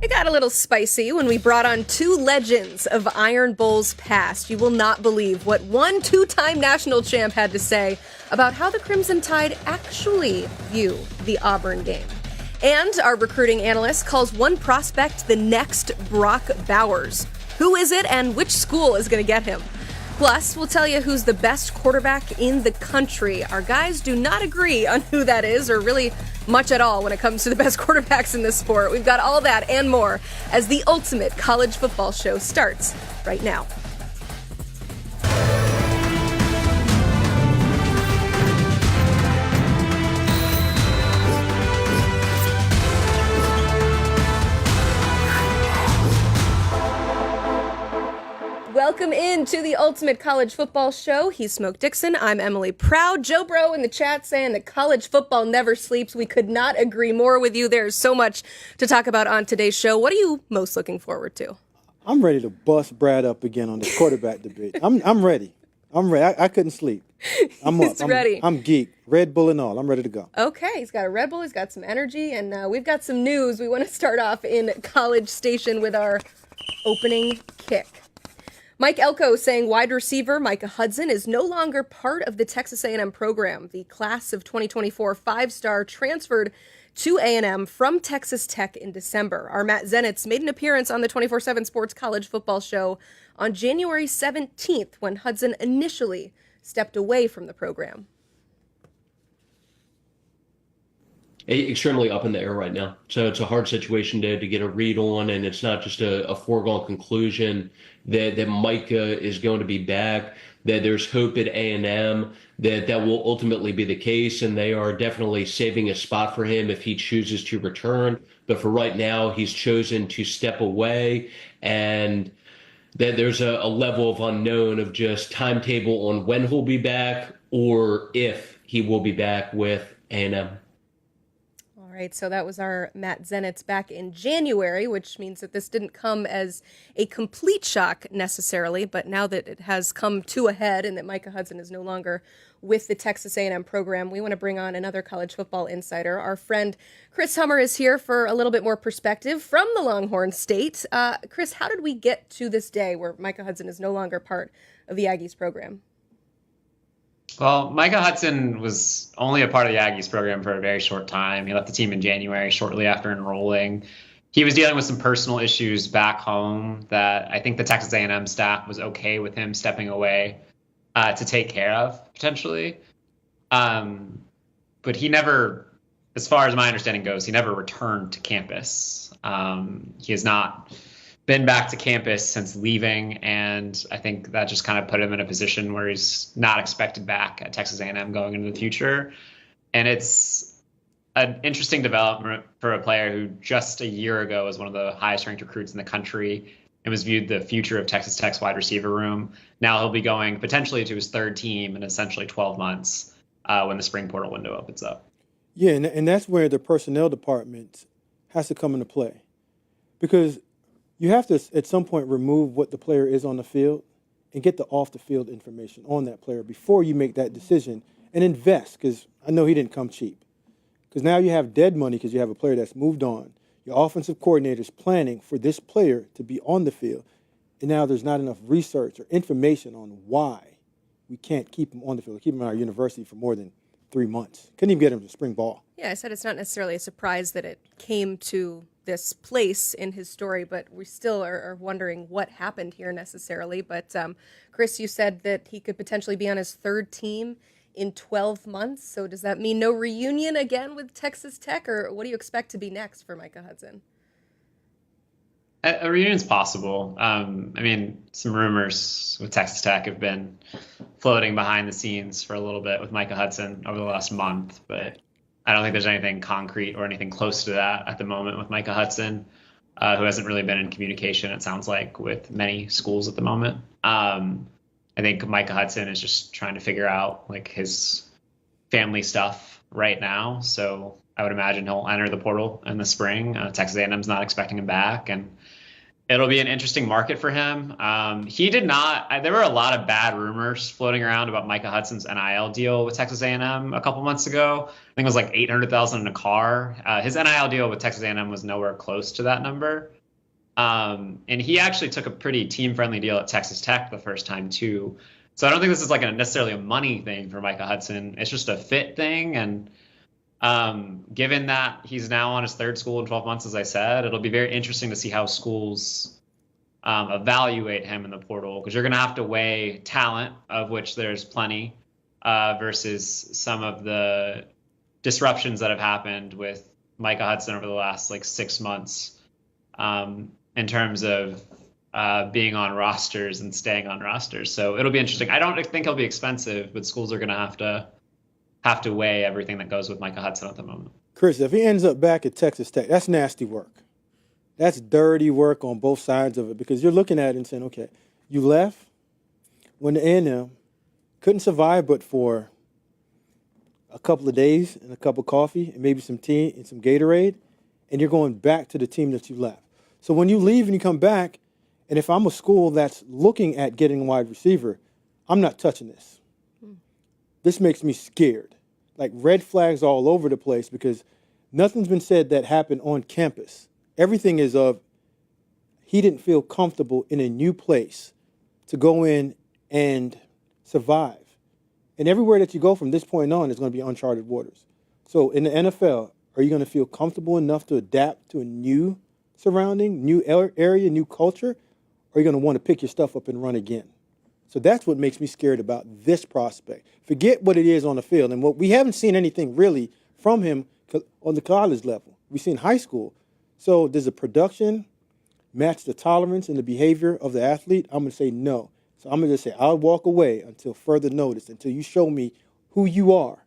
It got a little spicy when we brought on two legends of Iron Bowl's past. You will not believe what one two-time national champ had to say about how the Crimson Tide actually view the Auburn game. And our recruiting analyst calls one prospect the next Brock Bowers. Who is it and which school is going to get him? Plus, we'll tell you who's the best quarterback in the country. Our guys do not agree on who that is, or really much at all when it comes to the best quarterbacks in this sport. We've got all that and more as the ultimate college football show starts right now. Welcome into the Ultimate College Football Show. He's Smoke Dixon. I'm Emily Proud. Joe Bro in the chat saying that college football never sleeps. We could not agree more with you. There's so much to talk about on today's show. What are you most looking forward to? I'm ready to bust Brad up again on the quarterback debate. I'm ready. I couldn't sleep. I'm up. He's ready. I'm geek. Red Bull and all. I'm ready to go. Okay, he's got a Red Bull. He's got some energy. And we've got some news. We want to start off in College Station with our opening kick. Mike Elko saying wide receiver Micah Hudson is no longer part of the Texas A&M program. The class of 2024 five-star transferred to A&M from Texas Tech in December. Our Matt Zenitz made an appearance on the 24/7 Sports College Football Show on January 17th when Hudson initially stepped away from the program. Extremely up in the air right now. So it's a hard situation to get a read on, and it's not just a foregone conclusion that Micah is going to be back, that there's hope at A&M, that will ultimately be the case, and they are definitely saving a spot for him if he chooses to return. But for right now, he's chosen to step away, and that there's a level of unknown of just timetable on when he'll be back or if he will be back with A&M. All right, so that was our Matt Zenitz back in January, which means that this didn't come as a complete shock necessarily, but now that it has come to a head and that Micah Hudson is no longer with the Texas A&M program, we want to bring on another college football insider. Our friend Chris Hummer is here for a little bit more perspective from the Longhorn State. Chris, how did we get to this day where Micah Hudson is no longer part of the Aggies program? Well, Micah Hudson was only a part of the Aggies program for a very short time. He left the team in January, shortly after enrolling. He was dealing with some personal issues back home that I think the Texas A&M staff was okay with him stepping away to take care of, potentially. But he never, as far as my understanding goes, he never returned to campus. He has not been back to campus since leaving, and I think that just kind of put him in a position where he's not expected back at Texas A&M going into the future. And it's an interesting development for a player who just a year ago was one of the highest ranked recruits in the country and was viewed the future of Texas Tech's wide receiver room. Now he'll be going potentially to his third team in essentially 12 months when the spring portal window opens up. Yeah, and that's where the personnel department has to come into play, because you have to, at some point, remove what the player is on the field and get the off-the-field information on that player before you make that decision and invest, because I know he didn't come cheap. Because now you have dead money because you have a player that's moved on. Your offensive coordinator's planning for this player to be on the field, and now there's not enough research or information on why we can't keep him on the field, keep him in our university for more than 3 months. Couldn't even get him to spring ball. Yeah, I said it's not necessarily a surprise that it came to this place in his story, but we still are wondering what happened here necessarily. But Chris, you said that he could potentially be on his third team in 12 months. So does that mean no reunion again with Texas Tech, or what do you expect to be next for Micah Hudson? A reunion's possible. I mean, some rumors with Texas Tech have been floating behind the scenes for a little bit with Micah Hudson over the last month, but I don't think there's anything concrete or anything close to that at the moment with Micah Hudson, who hasn't really been in communication, it sounds like, with many schools at the moment. I think Micah Hudson is just trying to figure out like his family stuff right now. So I would imagine he'll enter the portal in the spring. Texas A&M's not expecting him back, and it'll be an interesting market for him. He did not. There were a lot of bad rumors floating around about Micah Hudson's NIL deal with Texas A&M a couple months ago. I think it was like $800,000 in a car. His NIL deal with Texas A&M was nowhere close to that number. And he actually took a pretty team-friendly deal at Texas Tech the first time too. So I don't think this is like necessarily a money thing for Micah Hudson. It's just a fit thing. And given that he's now on his third school in 12 months, as I said, it'll be very interesting to see how schools evaluate him in the portal, because you're going to have to weigh talent, of which there's plenty, versus some of the disruptions that have happened with Micah Hudson over the last like 6 months, in terms of being on rosters and staying on rosters. So it'll be interesting. I don't think he'll be expensive, but schools are going to have to weigh everything that goes with Micah Hudson at the moment. Chris, if he ends up back at Texas Tech, that's nasty work. That's dirty work on both sides of it, because you're looking at it and saying, okay, you left, went to A&M, couldn't survive but for a couple of days and a cup of coffee and maybe some tea and some Gatorade, and you're going back to the team that you left. So when you leave and you come back, and if I'm a school that's looking at getting a wide receiver, I'm not touching this. This makes me scared. Like red flags all over the place, because nothing's been said that happened on campus. Everything is of he didn't feel comfortable in a new place to go in and survive. And everywhere that you go from this point on is going to be uncharted waters. So in the NFL, are you going to feel comfortable enough to adapt to a new surrounding, new area, new culture? Or are you going to want to pick your stuff up and run again? So that's what makes me scared about this prospect. Forget what it is on the field. And what we haven't seen anything really from him on the college level. We've seen high school. So does the production match the tolerance and the behavior of the athlete? I'm going to say no. So I'm going to just say I'll walk away until further notice, until you show me who you are,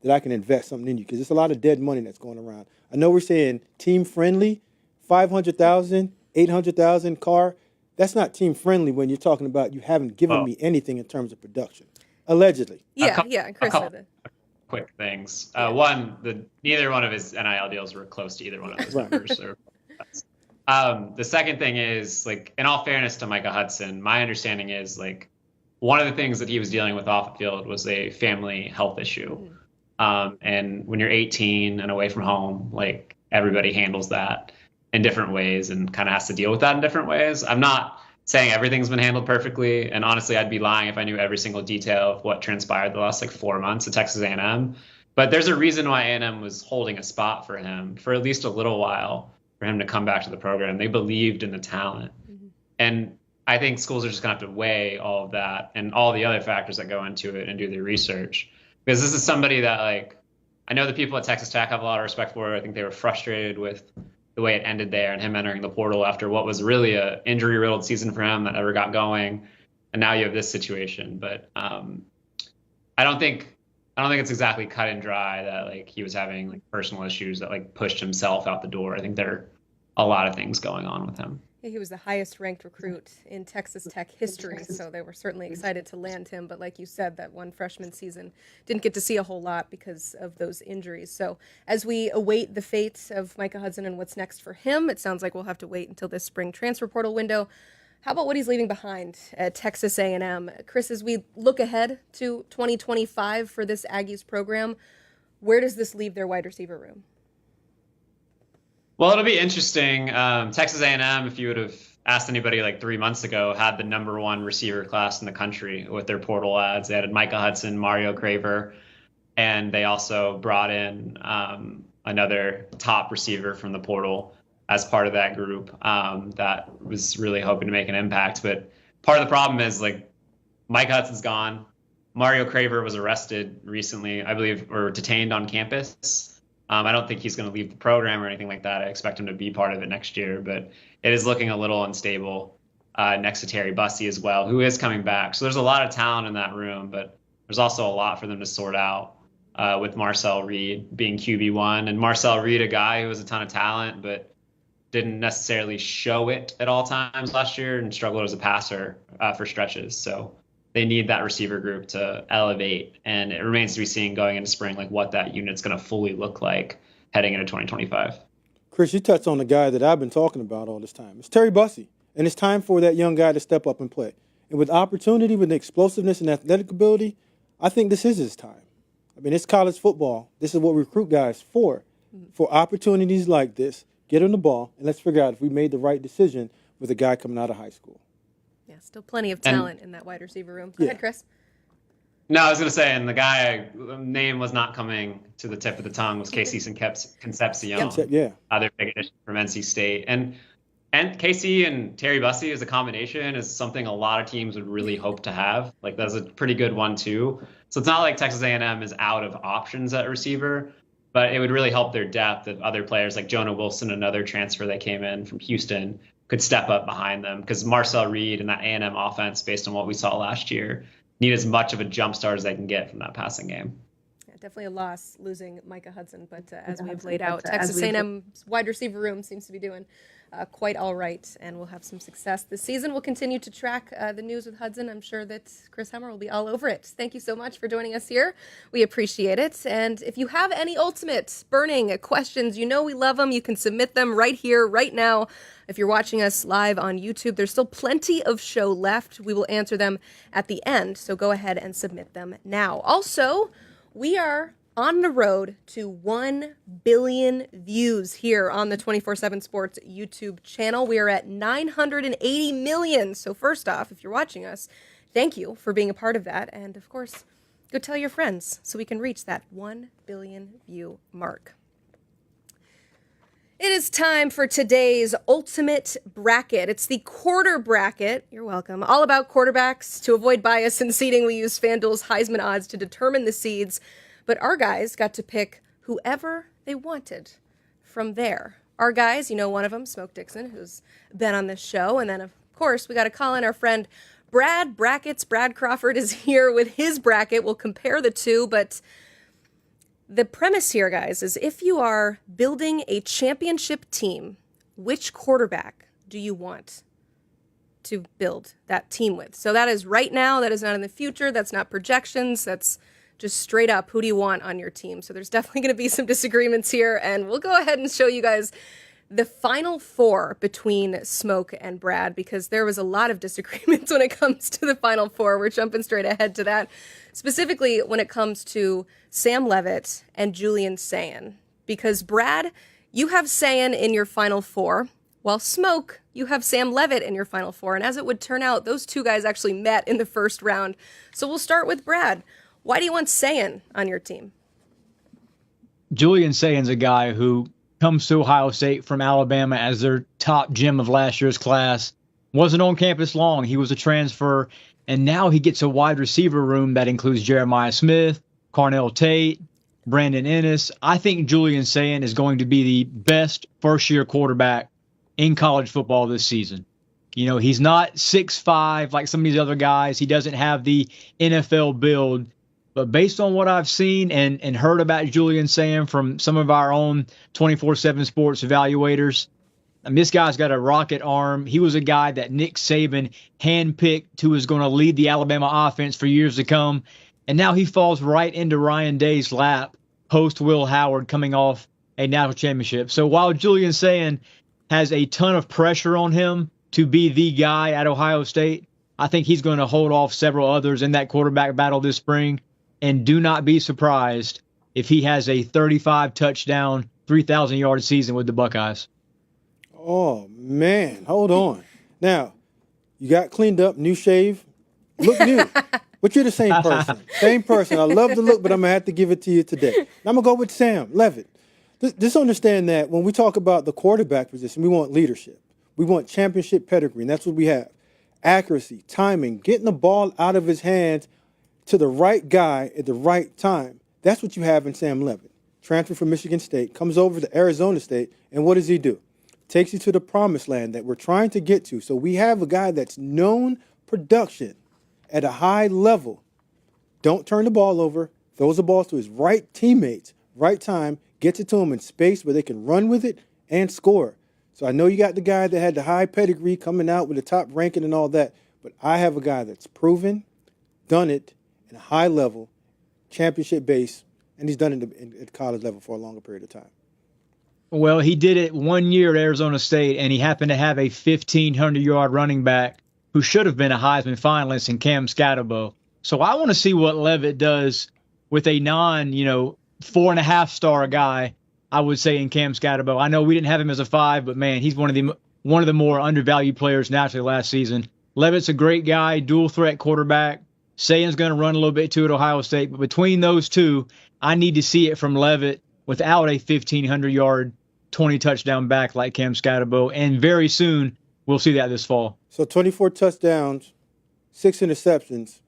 that I can invest something in you, because there's a lot of dead money that's going around. I know we're saying team-friendly, $500,000, $800,000 car. That's not team-friendly when you're talking about you haven't given me anything in terms of production, allegedly. Yeah, Chris said that. Quick things. One, neither one of his NIL deals were close to either one of those numbers. The second thing is, like, in all fairness to Micah Hudson, my understanding is, like, one of the things that he was dealing with off the field was a family health issue. And when you're 18 and away from home, like, everybody handles that in different ways and kind of has to deal with that in different ways. I'm not saying everything's been handled perfectly, and honestly, I'd be lying if I knew every single detail of what transpired the last like 4 months at Texas A&M. But there's a reason why A&M was holding a spot for him for at least a little while, for him to come back to the program. They believed in the talent. And I think schools are just going to have to weigh all of that and all the other factors that go into it and do their research. Because this is somebody that, like, I know the people at Texas Tech have a lot of respect for. I think they were frustrated with the way it ended there and him entering the portal after what was really a injury-riddled season for him that never got going. And now you have this situation. But I don't think it's exactly cut and dry that, like, he was having like personal issues that like pushed himself out the door. I think there are a lot of things going on with him. He was the highest ranked recruit in Texas Tech history, so they were certainly excited to land him. But like you said, that one freshman season didn't get to see a whole lot because of those injuries. So as we await the fate of Micah Hudson and what's next for him, it sounds like we'll have to wait until this spring transfer portal window. How about what he's leaving behind at Texas A&M? Chris, as we look ahead to 2025 for this Aggies program, where does this leave their wide receiver room? Well, it'll be interesting. Texas A&M, if you would have asked anybody like 3 months ago, had the #1 receiver class in the country with their portal ads. They had Micah Hudson, Mario Craver, and they also brought in another top receiver from the portal as part of that group that was really hoping to make an impact. But part of the problem is, like, Micah Hudson's gone. Mario Craver was arrested recently, I believe, or detained on campus. I don't think he's going to leave the program or anything like that. I expect him to be part of it next year, but it is looking a little unstable next to Terry Bussey as well, who is coming back. So there's a lot of talent in that room, but there's also a lot for them to sort out with Marcel Reed being QB1. And Marcel Reed, a guy who has a ton of talent, but didn't necessarily show it at all times last year and struggled as a passer for stretches. So they need that receiver group to elevate, and it remains to be seen going into spring, like, what that unit's going to fully look like heading into 2025. Chris, you touched on the guy that I've been talking about all this time. It's Terry Bussey, and it's time for that young guy to step up and play. And with opportunity, with explosiveness and athletic ability, I think this is his time. I mean, it's college football. This is what we recruit guys for opportunities like this, get him the ball, and let's figure out if we made the right decision with a guy coming out of high school. Yeah, still plenty of talent in that wide receiver room. Go ahead, Chris. No, I was going to say, and the guy name was not coming to the tip of the tongue was Casey Concepcion. Yeah. Their big addition from NC State. And Casey and Terry Bussey as a combination is something a lot of teams would really hope to have. Like, that's a pretty good one, too. So it's not like Texas A&M is out of options at receiver, but it would really help their depth if other players like Jonah Wilson, another transfer that came in from Houston, could step up behind them. Because Marcel Reed and that A&M offense, based on what we saw last year, need as much of a jump start as they can get from that passing game. Yeah, definitely a loss losing Micah Hudson, but as we've laid out, Texas A&M's wide receiver room seems to be doing quite all right, and we'll have some success this season. We'll continue to track the news with Hudson. I'm sure that Chris Hummer will be all over it. Thank you so much for joining us here. We appreciate it. And if you have any ultimate burning questions, you know we love them. You can submit them right here, right now. If you're watching us live on YouTube, there's still plenty of show left. We will answer them at the end, so go ahead and submit them now. Also, we are on the road to 1 billion views here on the 24/7 Sports YouTube channel. We are at 980 million. So first off, if you're watching us, thank you for being a part of that. And of course, go tell your friends so we can reach that 1 billion view mark. It is time for today's ultimate bracket. It's the quarter bracket. You're welcome. All about quarterbacks. To avoid bias in seeding, we use FanDuel's Heisman odds to determine the seeds. But our guys got to pick whoever they wanted from there. Our guys, you know one of them, Smoke Dixon, who's been on this show. And then, of course, we got to call in our friend Brad Brackets. Brad Crawford is here with his bracket. We'll compare the two, but the premise here, guys, is if you are building a championship team, which quarterback do you want to build that team with? So that is right now. That is not in the future. That's not projections. That's just straight up, who do you want on your team? So there's definitely going to be some disagreements here, and we'll go ahead and show you guys the final four between Smoke and Brad, because there was a lot of disagreements when it comes to the final four. We're jumping straight ahead to that, specifically when it comes to Sam Leavitt and Julian Sayin, because Brad, you have Sayin in your final four, while Smoke, you have Sam Leavitt in your final four. And as it would turn out, those two guys actually met in the first round. So we'll start with Brad. Why do you want Sayin on your team? Julian Sayin's a guy who comes to Ohio State from Alabama as their top gem of last year's class. Wasn't on campus long. He was a transfer, and now he gets a wide receiver room that includes Jeremiah Smith, Carnell Tate, Brandon Ennis. I think Julian Sayin is going to be the best first-year quarterback in college football this season. You know, he's not 6'5" like some of these other guys. He doesn't have the NFL build. But based on what I've seen and heard about Julian Sayin from some of our own 24/7 Sports evaluators, this guy's got a rocket arm. He was a guy that Nick Saban handpicked who was going to lead the Alabama offense for years to come. And now he falls right into Ryan Day's lap post Will Howard coming off a national championship. So while Julian Sayin has a ton of pressure on him to be the guy at Ohio State, I think he's going to hold off several others in that quarterback battle this spring. And do not be surprised if he has a 35 touchdown, 3,000-yard season with the Buckeyes. Oh, man. Hold on. Now, you got cleaned up, new shave. Look new. But you're the same person. Same person. I love the look, but I'm going to have to give it to you today. Now, I'm going to go with Sam Leavitt. Just understand that when we talk about the quarterback position, we want leadership. We want championship pedigree, and that's what we have. Accuracy, timing, getting the ball out of his hands to the right guy at the right time. That's what you have in Sam Leavitt. Transfer from Michigan State, comes over to Arizona State, and what does he do? Takes you to the promised land that we're trying to get to. So we have a guy that's known production at a high level. Don't turn the ball over, throws the ball to his right teammates, right time, gets it to them in space where they can run with it and score. So I know you got the guy that had the high pedigree coming out with the top ranking and all that, but I have a guy that's proven, done it, at a high level, championship base, and he's done it at college level for a longer period of time. Well, he did it 1 year at Arizona State, and he happened to have a 1,500-yard running back who should have been a Heisman finalist in Cam Scatterbo. So I want to see what Leavitt does with a 4.5-star guy I would say, in Cam Scatterbo. I know we didn't have him as a 5, but man, he's one of the more undervalued players naturally last season. Levitt's a great guy, dual threat quarterback. Sayan's going to run a little bit too at Ohio State, but between those two, I need to see it from Levitt without a 1,500-yard, 20-touchdown back like Cam Scatterbo, and very soon we'll see that this fall. So 24 touchdowns, 6 interceptions.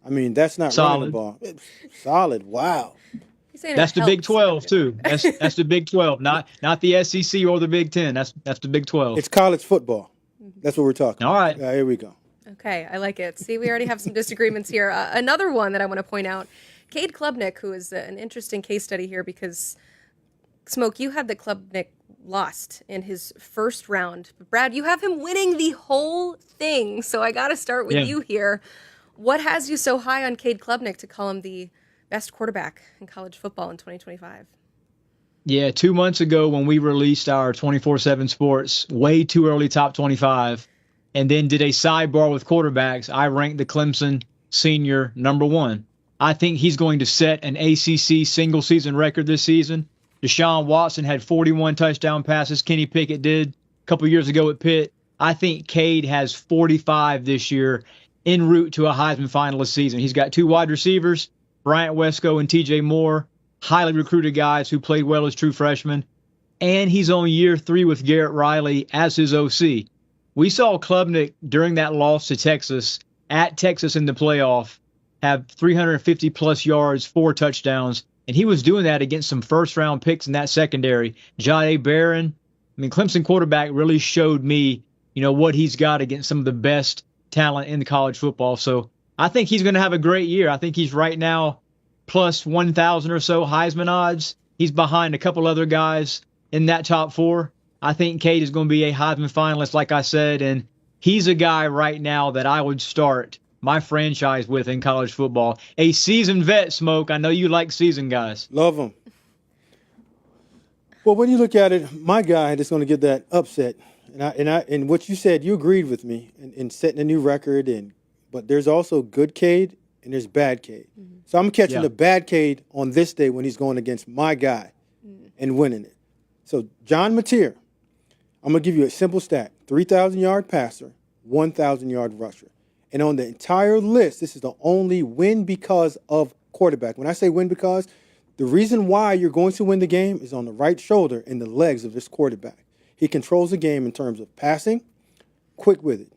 I mean, that's not running the ball. Solid. Wow. That's the Big 12 too. That's the Big 12, not the SEC or the Big 10. That's the Big 12. It's college football. That's what we're talking about. All right. Here we go. Okay, I like it. See, we already have some disagreements here. Another one that I want to point out, Cade Klubnik, who is an interesting case study here because, Smoke, you had the Klubnik lost in his first round. But Brad, you have him winning the whole thing. So I got to start with you here. What has you so high on Cade Klubnik to call him the best quarterback in college football in 2025? Yeah, 2 months ago when we released our 24/7 Sports way too early top 25 and then did a sidebar with quarterbacks, I ranked the Clemson senior number 1. I think he's going to set an ACC single-season record this season. Deshaun Watson had 41 touchdown passes. Kenny Pickett did a couple years ago at Pitt. I think Cade has 45 this year en route to a Heisman finalist season. He's got 2 wide receivers, Bryant Wesco and TJ Moore, highly recruited guys who played well as true freshmen. And he's on year 3 with Garrett Riley as his OC. We saw Klubnik during that loss to Texas, at Texas in the playoff, have 350-plus yards, 4 touchdowns, and he was doing that against some first-round picks in that secondary. Jahdae Barron, I mean, Clemson quarterback really showed me, what he's got against some of the best talent in college football. So I think he's going to have a great year. I think he's right now plus 1,000 or so Heisman odds. He's behind a couple other guys in that top 4. I think Cade is going to be a Heisman finalist, like I said, and he's a guy right now that I would start my franchise with in college football. A seasoned vet, Smoke. I know you like seasoned guys. Love him. Well, when you look at it, my guy that's going to get that upset, and what you said, you agreed with me in setting a new record, but there's also good Cade and there's bad Cade. Mm-hmm. So I'm catching the bad Cade on this day when he's going against my guy and winning it. So John Mateer, I'm going to give you a simple stat. 3,000-yard passer, 1,000-yard rusher. And on the entire list, this is the only win because of quarterback. When I say win because, the reason why you're going to win the game is on the right shoulder and the legs of this quarterback. He controls the game in terms of passing, quick with it,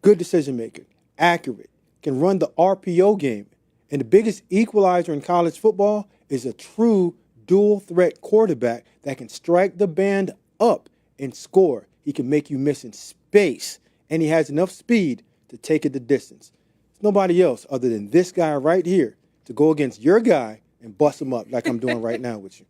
good decision maker, accurate, can run the RPO game. And the biggest equalizer in college football is a true dual threat quarterback that can strike the band up and score. He can make you miss in space, and he has enough speed to take it the distance. There's nobody else other than this guy right here to go against your guy and bust him up like I'm doing right now with you.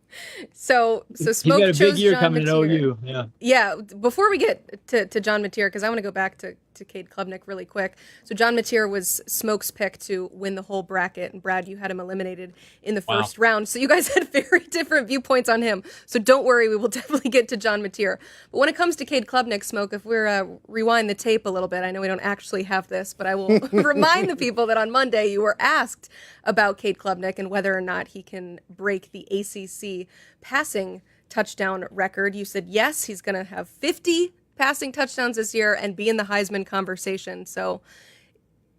So Smoke got a big year John coming Mateer. to OU. Yeah. Yeah. Before we get to John Mateer, because I want to go back to Cade Klubnik really quick. So John Mateer was Smoke's pick to win the whole bracket, and Brad, you had him eliminated in the first round. So you guys had very different viewpoints on him. So don't worry, we will definitely get to John Mateer. But when it comes to Cade Klubnik, Smoke, if we're rewind the tape a little bit, I know we don't actually have this, but I will remind the people that on Monday you were asked about Cade Klubnik and whether or not he can break the ACC passing touchdown record. You said yes, he's going to have 50 passing touchdowns this year and be in the Heisman conversation. So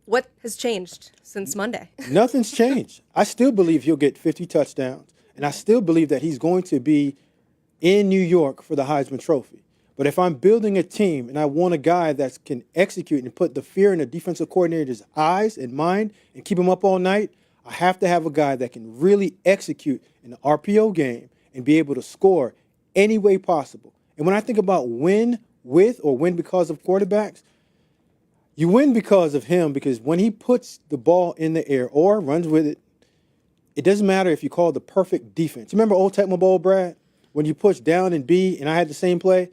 what has changed since Monday? Nothing's changed. I still believe he'll get 50 touchdowns, and I still believe that he's going to be in New York for the Heisman Trophy. But if I'm building a team and I want a guy that can execute and put the fear in the defensive coordinator's eyes and mind and keep him up all night, I have to have a guy that can really execute in the RPO game and be able to score any way possible. And when I think about win with or win because of quarterbacks, you win because of him, because when he puts the ball in the air or runs with it, it doesn't matter if you call the perfect defense. You remember Old Tecmo Bowl, Brad, when you push down and B and I had the same play?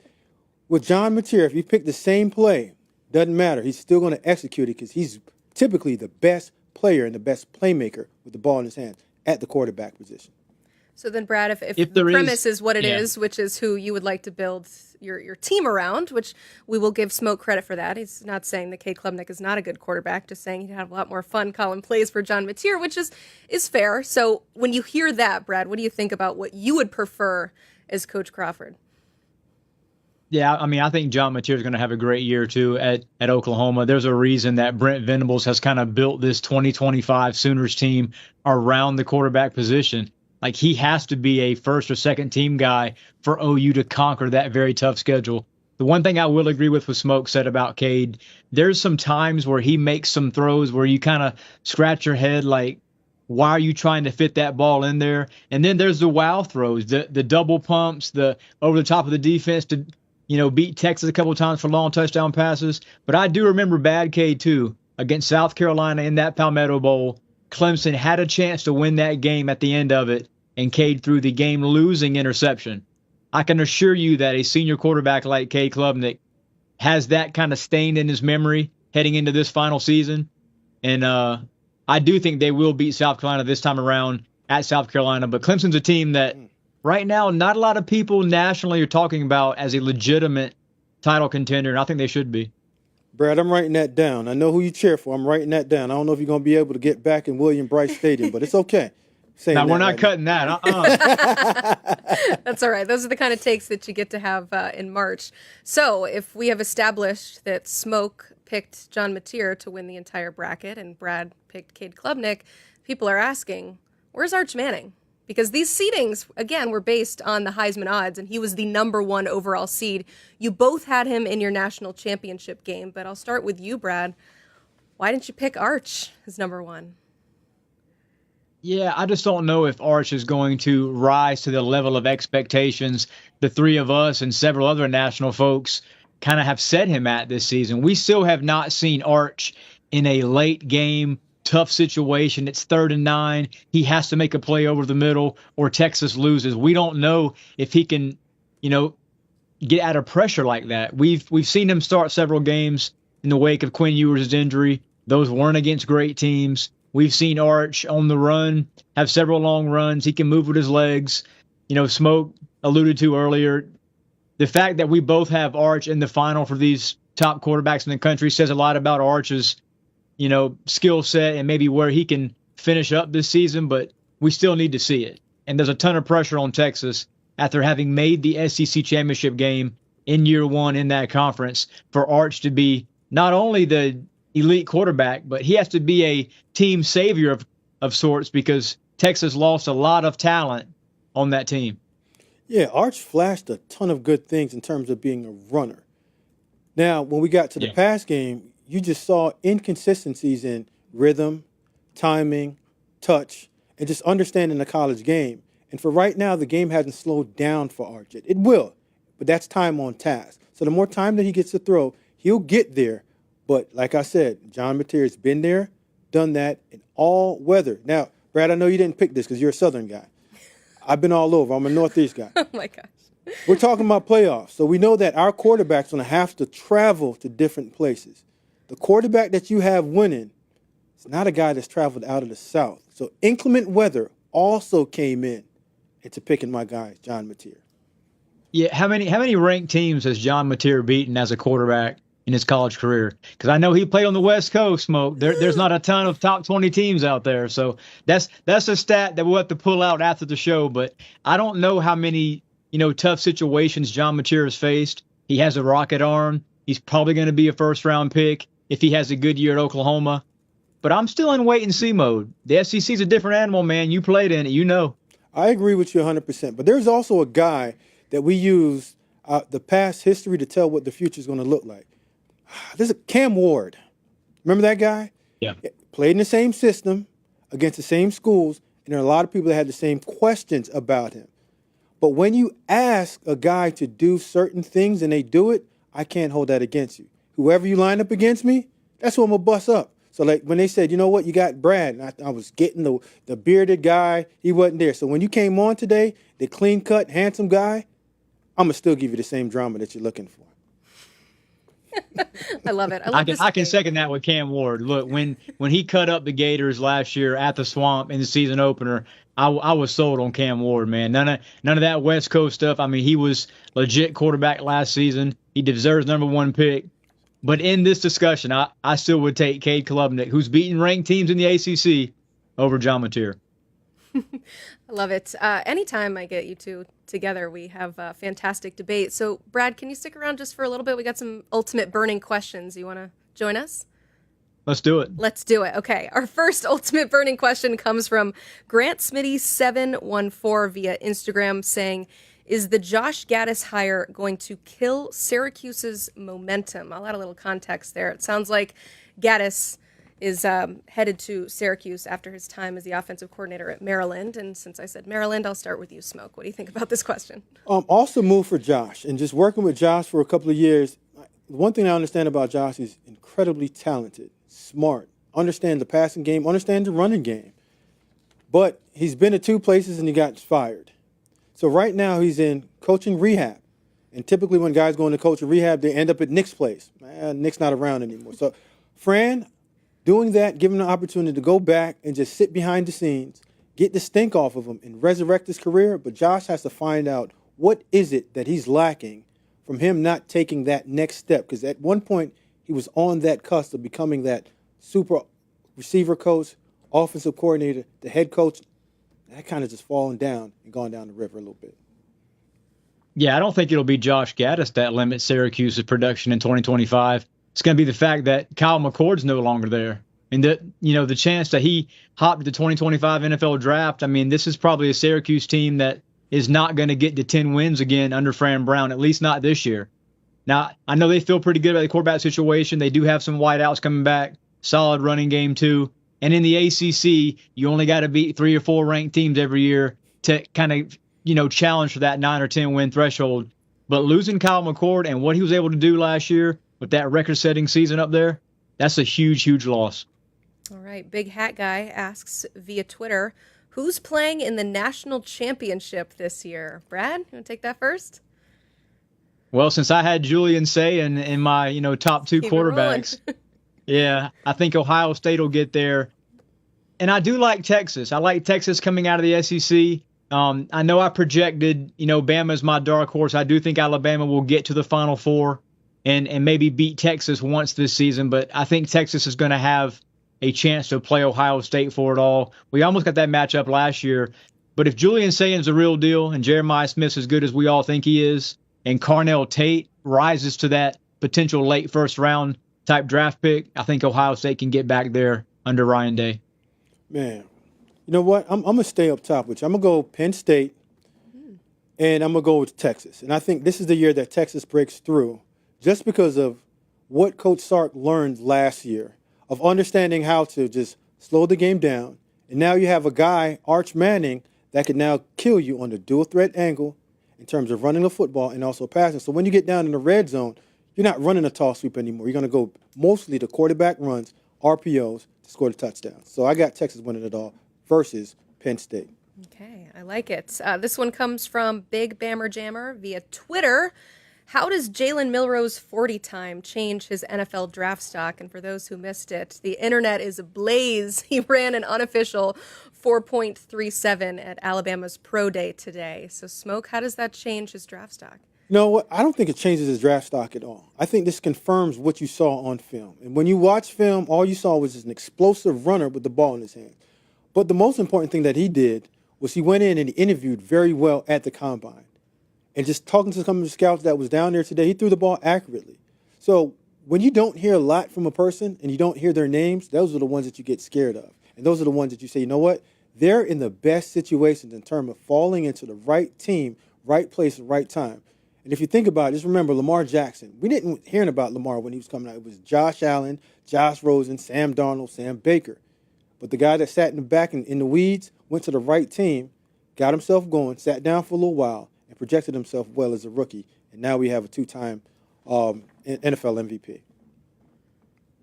With John Mateer, if you pick the same play, doesn't matter. He's still going to execute it because he's typically the best player and the best playmaker with the ball in his hands at the quarterback position. So then, Brad, if the premise is what it is, which is who you would like to build your team around, which we will give Smoke credit for that. He's not saying that Cade Klubnik is not a good quarterback, just saying he'd have a lot more fun calling plays for John Mateer, which is fair. So when you hear that, Brad, what do you think about what you would prefer as Coach Crawford. Yeah, I mean, I think John Mateer is going to have a great year, too, at Oklahoma. There's a reason that Brent Venables has kind of built this 2025 Sooners team around the quarterback position. Like, he has to be a first or second team guy for OU to conquer that very tough schedule. The one thing I will agree with what Smoke said about Cade, there's some times where he makes some throws where you kind of scratch your head like, why are you trying to fit that ball in there? And then there's the wow throws, the double pumps, the over the top of the defense to beat Texas a couple of times for long touchdown passes. But I do remember bad Cade, too, against South Carolina in that Palmetto Bowl. Clemson had a chance to win that game at the end of it, and Cade threw the game-losing interception. I can assure you that a senior quarterback like Cade Klubnik has that kind of stain in his memory heading into this final season. And I do think they will beat South Carolina this time around at South Carolina. But Clemson's a team that right now, not a lot of people nationally are talking about as a legitimate title contender, and I think they should be. Brad, I'm writing that down. I know who you cheer for. I'm writing that down. I don't know if you're going to be able to get back in William Brice Stadium, but it's okay. No, we're not cutting that. That's all right. Those are the kind of takes that you get to have in March. So if we have established that Smoke picked John Mateer to win the entire bracket and Brad picked Cade Klubnik, people are asking, where's Arch Manning? Because these seedings, again, were based on the Heisman odds, and he was the number 1 overall seed. You both had him in your national championship game, but I'll start with you, Brad. Why didn't you pick Arch as number 1? Yeah, I just don't know if Arch is going to rise to the level of expectations the three of us and several other national folks kind of have set him at this season. We still have not seen Arch in a late game tough situation. It's 3rd and 9. He has to make a play over the middle or Texas loses. We don't know if he can, get out of pressure like that. We've seen him start several games in the wake of Quinn Ewers' injury. Those weren't against great teams. We've seen Arch on the run, have several long runs. He can move with his legs. Smoke alluded to earlier, the fact that we both have Arch in the final for these top quarterbacks in the country says a lot about Arch's skill set and maybe where he can finish up this season, but we still need to see it. And there's a ton of pressure on Texas after having made the SEC championship game in year 1 in that conference for Arch to be not only the elite quarterback, but he has to be a team savior of sorts because Texas lost a lot of talent on that team. Yeah, Arch flashed a ton of good things in terms of being a runner. Now, when we got to the pass game, you just saw inconsistencies in rhythm, timing, touch, and just understanding the college game. And for right now, the game hasn't slowed down for Arch. It will, but that's time on task. So the more time that he gets to throw, he'll get there. But like I said, John Mateer has been there, done that in all weather. Now, Brad, I know you didn't pick this because you're a Southern guy. I've been all over. I'm a Northeast guy. Oh, my gosh. We're talking about playoffs. So we know that our quarterback's going to have to travel to different places. The quarterback that you have winning is not a guy that's traveled out of the South. So inclement weather also came in into picking my guy, John Mateer. Yeah, how many ranked teams has John Mateer beaten as a quarterback in his college career? Because I know he played on the West Coast, Smoke. There's not a ton of top 20 teams out there. So that's a stat that we'll have to pull out after the show. But I don't know how many, tough situations John Mateer has faced. He has a rocket arm. He's probably going to be a first-round pick if he has a good year at Oklahoma. But I'm still in wait-and-see mode. The SEC is a different animal, man. You played in it, I agree with you 100%. But there's also a guy that we use the past history to tell what the future is going to look like. There's a Cam Ward. Remember that guy? Yeah. Played in the same system against the same schools, and there are a lot of people that had the same questions about him. But when you ask a guy to do certain things and they do it, I can't hold that against you. Whoever you line up against me, that's what I'm going to bust up. So like when they said, you know what, you got Brad, and I was getting the bearded guy, he wasn't there. So when you came on today, the clean-cut, handsome guy, I'm going to still give you the same drama that you're looking for. I love it. I can second that with Cam Ward. Look, when he cut up the Gators last year at the Swamp in the season opener, I was sold on Cam Ward, man. None of that West Coast stuff. I mean, he was legit quarterback last season. He deserves number 1 pick. But in this discussion, I still would take Cade Klubnik, who's beaten ranked teams in the ACC, over John Mateer. I love it. Anytime I get you two together, we have a fantastic debate. So, Brad, can you stick around just for a little bit? We got some ultimate burning questions. You want to join us? Let's do it. Let's do it. Okay. Our first ultimate burning question comes from Grant Smitty 714 via Instagram saying, is the Josh Gaddis hire going to kill Syracuse's momentum? I'll add a little context there. It sounds like Gaddis is headed to Syracuse after his time as the offensive coordinator at Maryland. And since I said Maryland, I'll start with you, Smoke. What do you think about this question? Also move for Josh. And just working with Josh for a couple of years, one thing I understand about Josh is incredibly talented, smart, understand the passing game, understand the running game. But he's been at two places and he got fired. So right now he's in coaching rehab. And typically when guys go into coaching rehab, they end up at Nick's place. Nick's not around anymore. So Fran, doing that, giving him the opportunity to go back and just sit behind the scenes, get the stink off of him and resurrect his career. But Josh has to find out what is it that he's lacking from him not taking that next step. Because at one point he was on that cusp of becoming that super receiver coach, offensive coordinator, the head coach. That kind of just fallen down and gone down the river a little bit. Yeah, I don't think it'll be Josh Gaddis that limits Syracuse's production in 2025. It's going to be the fact that Kyle McCord's no longer there. And the chance that he hopped to the 2025 NFL draft, I mean, this is probably a Syracuse team that is not going to get to 10 wins again under Fran Brown, at least not this year. Now, I know they feel pretty good about the quarterback situation. They do have some wideouts coming back, solid running game too. And in the ACC, you only got to beat 3 or 4 ranked teams every year to kind of, challenge for that 9 or 10 win threshold. But losing Kyle McCord and what he was able to do last year with that record-setting season up there, that's a huge, huge loss. All right. Big Hat Guy asks via Twitter, who's playing in the national championship this year? Brad, you want to take that first? Well, since I had Julian Sayin in my, top 2 quarterbacks, yeah, I think Ohio State will get there. And I do like Texas. I like Texas coming out of the SEC. I know I projected, Bama as my dark horse. I do think Alabama will get to the Final Four and maybe beat Texas once this season. But I think Texas is going to have a chance to play Ohio State for it all. We almost got that matchup last year. But if Julian Sayin's the real deal and Jeremiah Smith's as good as we all think he is, and Carnell Tate rises to that potential late first round type draft pick, I think Ohio State can get back there under Ryan Day. Man, you know what? I'm going to stay up top with you. I'm going to go Penn State, and I'm going to go with Texas. And I think this is the year that Texas breaks through just because of what Coach Sark learned last year of understanding how to just slow the game down. And now you have a guy, Arch Manning, that can now kill you on the dual threat angle in terms of running the football and also passing. So when you get down in the red zone, you're not running a toss sweep anymore. You're going to go mostly the quarterback runs, RPOs, to score the touchdown. So I got Texas winning it all versus Penn State. Okay, I like it. This one comes from Big Bammer Jammer via Twitter. How does Jalen Milroe's 40 time change his NFL draft stock? And for those who missed it, the internet is ablaze. He ran an unofficial 4.37 at Alabama's Pro Day today. So, Smoke, how does that change his draft stock? No, I don't think it changes his draft stock at all. I think this confirms what you saw on film. And when you watch film, all you saw was an explosive runner with the ball in his hand. But the most important thing that he did was he went in and he interviewed very well at the combine. And just talking to some of the scouts that was down there today, he threw the ball accurately. So when you don't hear a lot from a person and you don't hear their names, those are the ones that you get scared of. And those are the ones that you say, you know what? They're in the best situations in terms of falling into the right team, right place, right time. And if you think about it, just remember Lamar Jackson. We didn't hear about Lamar when he was coming out. It was Josh Allen, Josh Rosen, Sam Darnold, Sam Baker. But the guy that sat in the back in the weeds went to the right team, got himself going, sat down for a little while, and projected himself well as a rookie. And now we have a 2-time NFL MVP.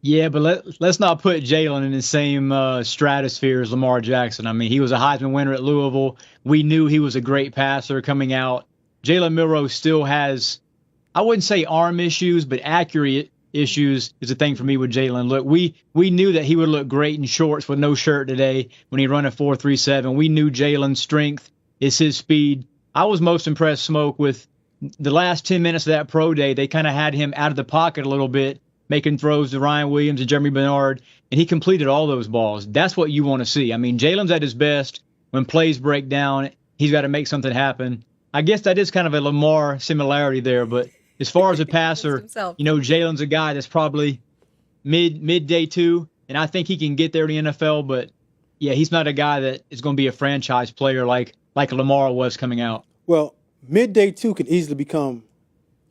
Yeah, but let's not put Jalen in the same stratosphere as Lamar Jackson. I mean, he was a Heisman winner at Louisville. We knew he was a great passer coming out. Jalen Milroe still has, I wouldn't say arm issues, but accurate issues is a thing for me with Jalen. Look, we knew that he would look great in shorts with no shirt today when he run a 4.37. We knew Jalen's strength is his speed. I was most impressed, Smoke, with the last 10 minutes of that pro day. They kind of had him out of the pocket a little bit, making throws to Ryan Williams and Jeremy Bernard, and he completed all those balls. That's what you want to see. I mean, Jalen's at his best when plays break down, he's got to make something happen. I guess that is kind of a Lamar similarity there. But as far as a passer, Jalen's a guy that's probably mid day 2, and I think he can get there in the NFL. But yeah, he's not a guy that is going to be a franchise player like Lamar was coming out. Well, mid-day 2 can easily become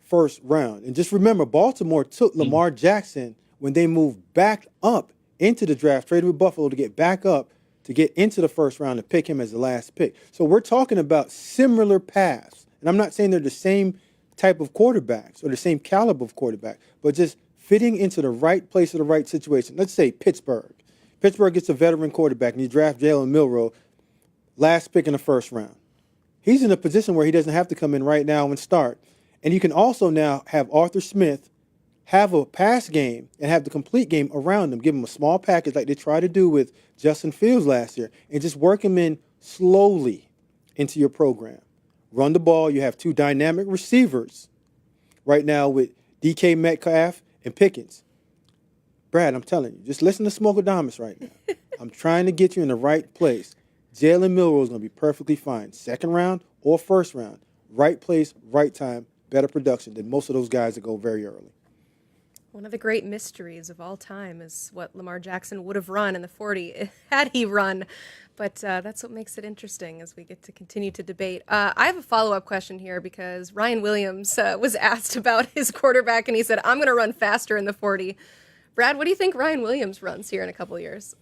first round. And just remember, Baltimore took Lamar Jackson when they moved back up into the draft, traded with Buffalo to get back up to get into the first round to pick him as the last pick. So we're talking about similar paths. And I'm not saying they're the same type of quarterbacks or the same caliber of quarterback, but just fitting into the right place or the right situation. Let's say Pittsburgh. Pittsburgh gets a veteran quarterback and you draft Jalen Milroe, last pick in the first round. He's in a position where he doesn't have to come in right now and start. And you can also now have Arthur Smith have a pass game and have the complete game around him. Give him a small package like they tried to do with Justin Fields last year and just work him in slowly into your program. Run the ball. You have 2 dynamic receivers right now with DK Metcalf and Pickens. Brad, I'm telling you, just listen to Smokadamus right now. I'm trying to get you in the right place. Jalen Milroe is going to be perfectly fine. Second round or first round. Right place, right time, better production than most of those guys that go very early. One of the great mysteries of all time is what Lamar Jackson would have run in the 40 had he run. But that's what makes it interesting as we get to continue to debate. I have a follow-up question here because Ryan Williams was asked about his quarterback, and he said, I'm going to run faster in the 40. Brad, what do you think Ryan Williams runs here in a couple of years?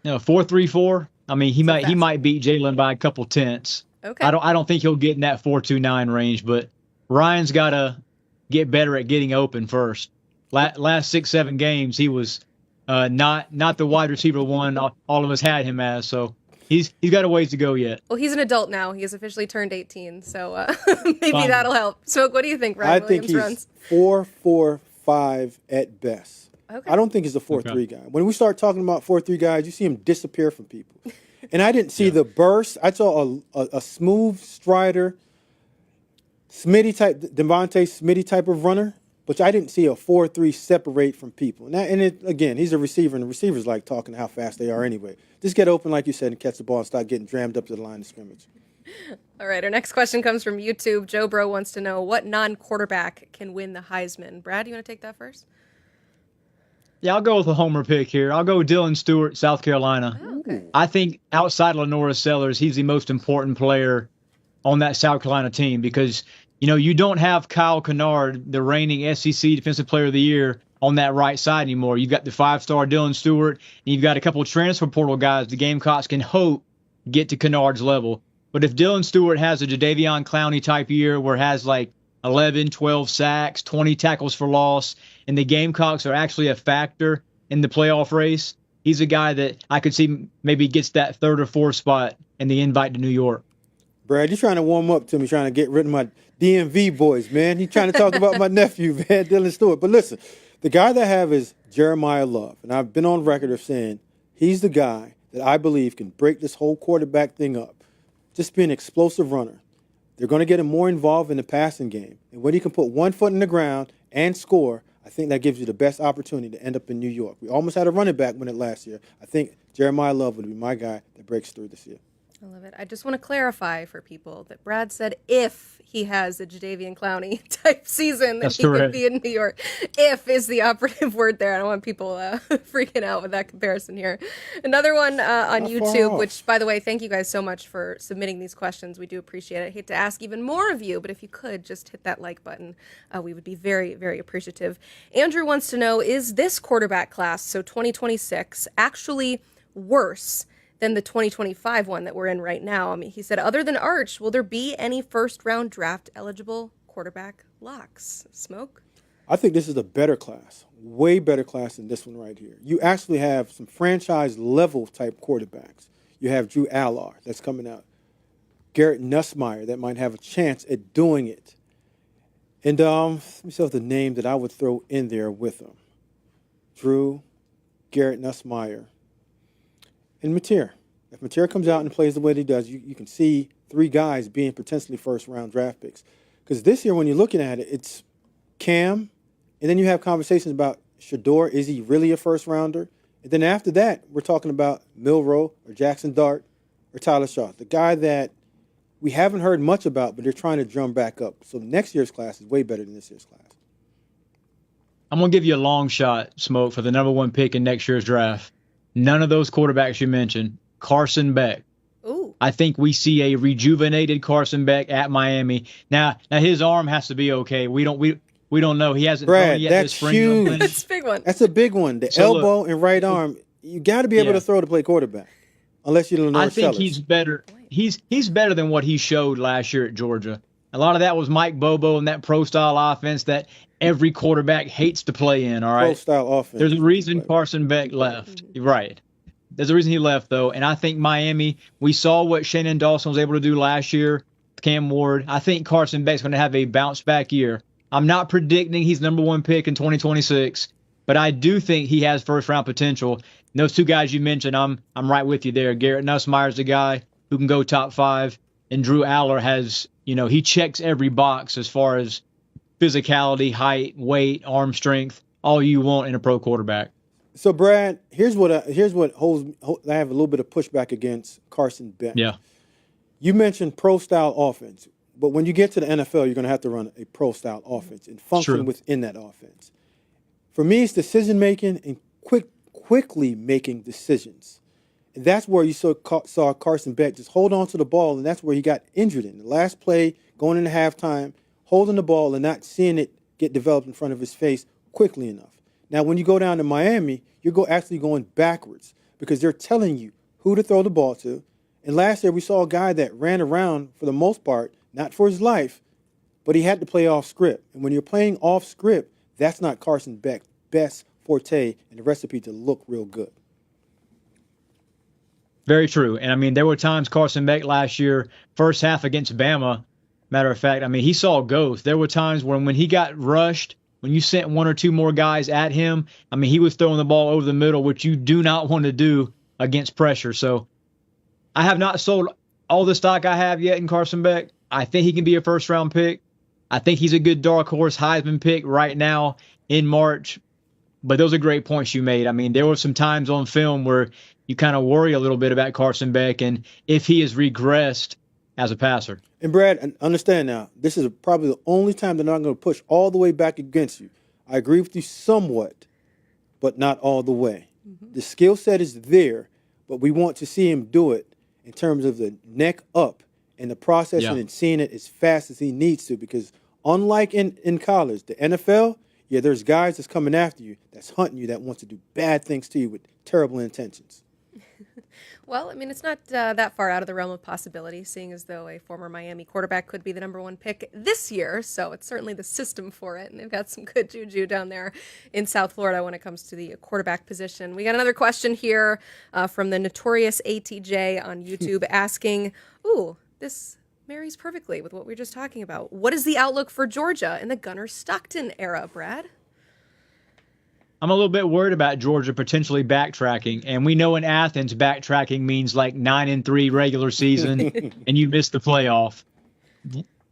4.34. I mean, he might beat Jalen by a couple tenths. Okay. I don't think he'll get in that 4.29 range, but Ryan's got to get better at getting open first. Last 6-7 games, he was not the wide receiver one all of us had him as. So he's got a ways to go yet. Well, he's an adult now. He has officially turned 18, so maybe that'll help. So what do you think Ryan Williams runs? I think he's 4.45 at best. Okay. I don't think he's a 4.3 guy. When we start talking about 4.3 guys, you see him disappear from people. And I didn't see the burst. I saw a smooth strider, Devontae Smitty type of runner, but I didn't see a 4.3 separate from people. Again, he's a receiver, and the receivers like talking how fast they are anyway. Just get open, like you said, and catch the ball and start getting jammed up to the line of scrimmage. All right, our next question comes from YouTube. Joe Bro wants to know what non-quarterback can win the Heisman. Brad, you want to take that first? Yeah, I'll go with a homer pick here. I'll go Dylan Stewart, South Carolina. Oh, okay. I think outside Lenora Sellers, he's the most important player on that South Carolina team because, you don't have Kyle Kennard, the reigning SEC Defensive Player of the Year, on that right side anymore. You've got the 5-star Dylan Stewart, and you've got a couple of transfer portal guys the Gamecocks can hope get to Kennard's level. But if Dylan Stewart has a Jadeveon Clowney type year where it has like 11, 12 sacks, 20 tackles for loss, and the Gamecocks are actually a factor in the playoff race, he's a guy that I could see maybe gets that 3rd or 4th spot in the invite to New York. Brad, you're trying to warm up to me, trying to get rid of my DMV boys, man. You're trying to talk about my nephew, man, Dylan Stewart. But listen, the guy that I have is Jeremiah Love, and I've been on record of saying he's the guy that I believe can break this whole quarterback thing up. Just be an explosive runner. They're going to get him more involved in the passing game. And when he can put one foot in the ground and score, I think that gives you the best opportunity to end up in New York. We almost had a running back win it last year. I think Jeremiah Love would be my guy that breaks through this year. I love it. I just want to clarify for people that Brad said if he has a Jadeveon Clowney type season that he could be in New York. If is the operative word there. I don't want people freaking out with that comparison here. Another one on YouTube, which, by the way, thank you guys so much for submitting these questions. We do appreciate it. I hate to ask even more of you, but if you could just hit that like button, we would be very, very appreciative. Andrew wants to know, is this quarterback class, so 2026, actually worse than the 2025 one that we're in right now? I mean, he said, other than Arch, will there be any first-round draft-eligible quarterback locks? Smoke? I think this is a better class, way better class than this one right here. You actually have some franchise-level type quarterbacks. You have Drew Allard that's coming out. Garrett Nussmeier that might have a chance at doing it. And let me see the name that I would throw in there with them. Drew, Garrett Nussmeier, and Mateer. If Mateer comes out and plays the way he does, you can see 3 guys being potentially first-round draft picks. Because this year, when you're looking at it, it's Cam, and then you have conversations about Shador. Is he really a first-rounder? And then after that, we're talking about Milroe or Jackson Dart or Tyler Shaw, the guy that we haven't heard much about, but they're trying to drum back up. So next year's class is way better than this year's class. I'm going to give you a long shot, Smoke, for the number 1 pick in next year's draft. None of those quarterbacks you mentioned. Carson Beck. Ooh. I think we see a rejuvenated Carson Beck at Miami. Now his arm has to be okay. We don't know. He hasn't Brad, thrown yet that's this spring. huge. That's a big one. That's a big one. The elbow and right arm. You got to be able to throw to play quarterback, unless you're Lenore I think Sellers. he's better. He's better than what he showed last year at Georgia. A lot of that was Mike Bobo and that pro-style offense that every quarterback hates to play in, all right? Pro-style offense. There's a reason Carson Beck left. You're right. There's a reason he left, though. And I think Miami, we saw what Shannon Dawson was able to do last year, Cam Ward. I think Carson Beck's going to have a bounce-back year. I'm not predicting he's number 1 pick in 2026, but I do think he has first-round potential. And those 2 guys you mentioned, I'm right with you there. Garrett Nussmeier's the guy who can go top 5, and Drew Aller has, he checks every box as far as physicality, height, weight, arm strength, all you want in a pro quarterback. So, Brad, here's what I have a little bit of pushback against Carson Beck. Yeah. You mentioned pro-style offense, but when you get to the NFL, you're going to have to run a pro-style offense and function within that offense. For me, it's decision-making and quickly making decisions. And that's where you saw Carson Beck just hold on to the ball, and that's where he got injured in. The last play, going into halftime, holding the ball and not seeing it get developed in front of his face quickly enough. Now, when you go down to Miami, you're actually going backwards because they're telling you who to throw the ball to. And last year, we saw a guy that ran around for the most part, not for his life, but he had to play off script. And when you're playing off script, that's not Carson Beck's best forte and the recipe to look real good. Very true. And, I mean, there were times Carson Beck last year, first half against Bama, matter of fact, I mean, he saw ghosts. There were times when he got rushed, when you sent 1 or 2 more guys at him, I mean, he was throwing the ball over the middle, which you do not want to do against pressure. So I have not sold all the stock I have yet in Carson Beck. I think he can be a first-round pick. I think he's a good dark horse Heisman pick right now in March. But those are great points you made. I mean, there were some times on film where you kind of worry a little bit about Carson Beck and if he has regressed as a passer. And Brad, understand now, this is probably the only time they're not going to push all the way back against you. I agree with you somewhat, but not all the way. Mm-hmm. The skill set is there, but we want to see him do it in terms of the neck up and the processing and seeing it as fast as he needs to, because unlike in college, the NFL, there's guys that's coming after you, that's hunting you, that wants to do bad things to you with terrible intentions. Well, I mean, it's not that far out of the realm of possibility, seeing as though a former Miami quarterback could be the number 1 pick this year. So it's certainly the system for it. And they've got some good juju down there in South Florida when it comes to the quarterback position. We got another question here from the notorious ATJ on YouTube asking, this marries perfectly with what we were just talking about. What is the outlook for Georgia in the Gunnar Stockton era, Brad? I'm a little bit worried about Georgia potentially backtracking. And we know in Athens, backtracking means like 9-3 regular season and you miss the playoff.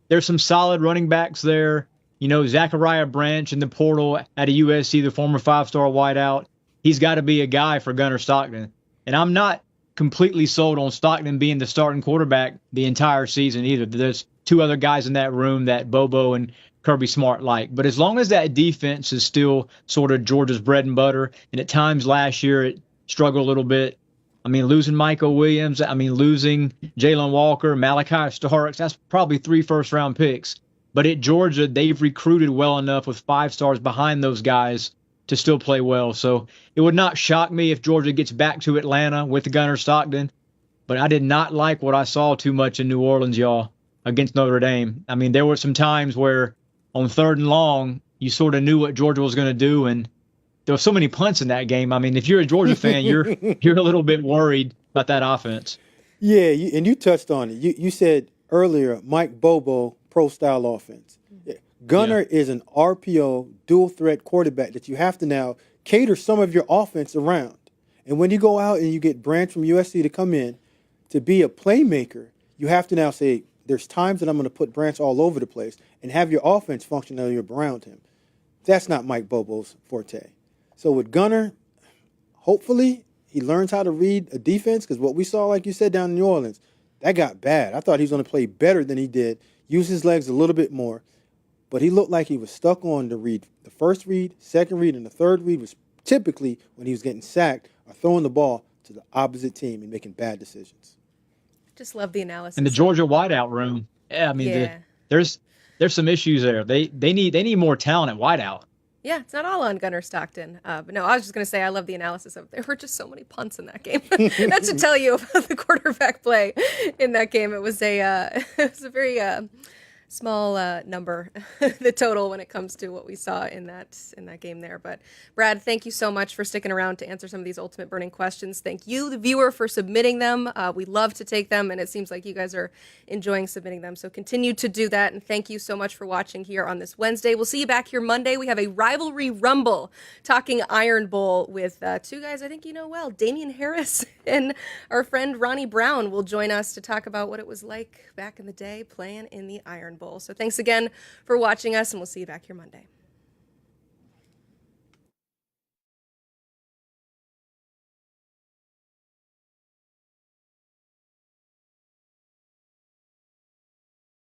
There's some solid running backs there. Zachariah Branch in the portal at a USC, the former 5-star wideout. He's got to be a guy for Gunnar Stockton. And I'm not completely sold on Stockton being the starting quarterback the entire season either. There's 2 other guys in that room that Bobo and Kirby Smart like. But as long as that defense is still sort of Georgia's bread and butter, and at times last year it struggled a little bit. I mean, losing Michael Williams, losing Jalen Walker, Malachi Starks, that's probably 3 first-round picks. But at Georgia, they've recruited well enough with 5 stars behind those guys to still play well. So it would not shock me if Georgia gets back to Atlanta with Gunnar Stockton. But I did not like what I saw too much in New Orleans, y'all, against Notre Dame. I mean, there were some times where on 3rd and long, you sort of knew what Georgia was going to do, and there were so many punts in that game. I mean, if you're a Georgia fan, you're a little bit worried about that offense. Yeah, and you touched on it. You said earlier, Mike Bobo, pro-style offense. Gunnar is an RPO, dual-threat quarterback that you have to now cater some of your offense around. And when you go out and you get Branch from USC to come in to be a playmaker, you have to now say, there's times that I'm going to put Branch all over the place and have your offense functionally around him. That's not Mike Bobo's forte. So with Gunnar, hopefully he learns how to read a defense, because what we saw, like you said, down in New Orleans, that got bad. I thought he was going to play better than he did, use his legs a little bit more. But he looked like he was stuck on the read. The first read, second read, and the third read was typically when he was getting sacked or throwing the ball to the opposite team and making bad decisions. Just love the analysis. In the Georgia wideout room, I mean, there's some issues there. They need more talent at wideout. Yeah, it's not all on Gunnar Stockton. But no, I was just going to say I love the analysis of there were just so many punts in that game. That should tell you about the quarterback play in that game. It was a very small number, the total, when it comes to what we saw in that game there. But Brad, thank you so much for sticking around to answer some of these ultimate burning questions. Thank you, the viewer, for submitting them. We love to take them, and it seems like you guys are enjoying submitting them. So continue to do that, and thank you so much for watching here on this Wednesday. We'll see you back here Monday. We have a rivalry rumble talking Iron Bowl with two guys I think you know well. Damian Harris and our friend Ronnie Brown will join us to talk about what it was like back in the day playing in the Iron Bowl. So thanks again for watching us, and we'll see you back here Monday.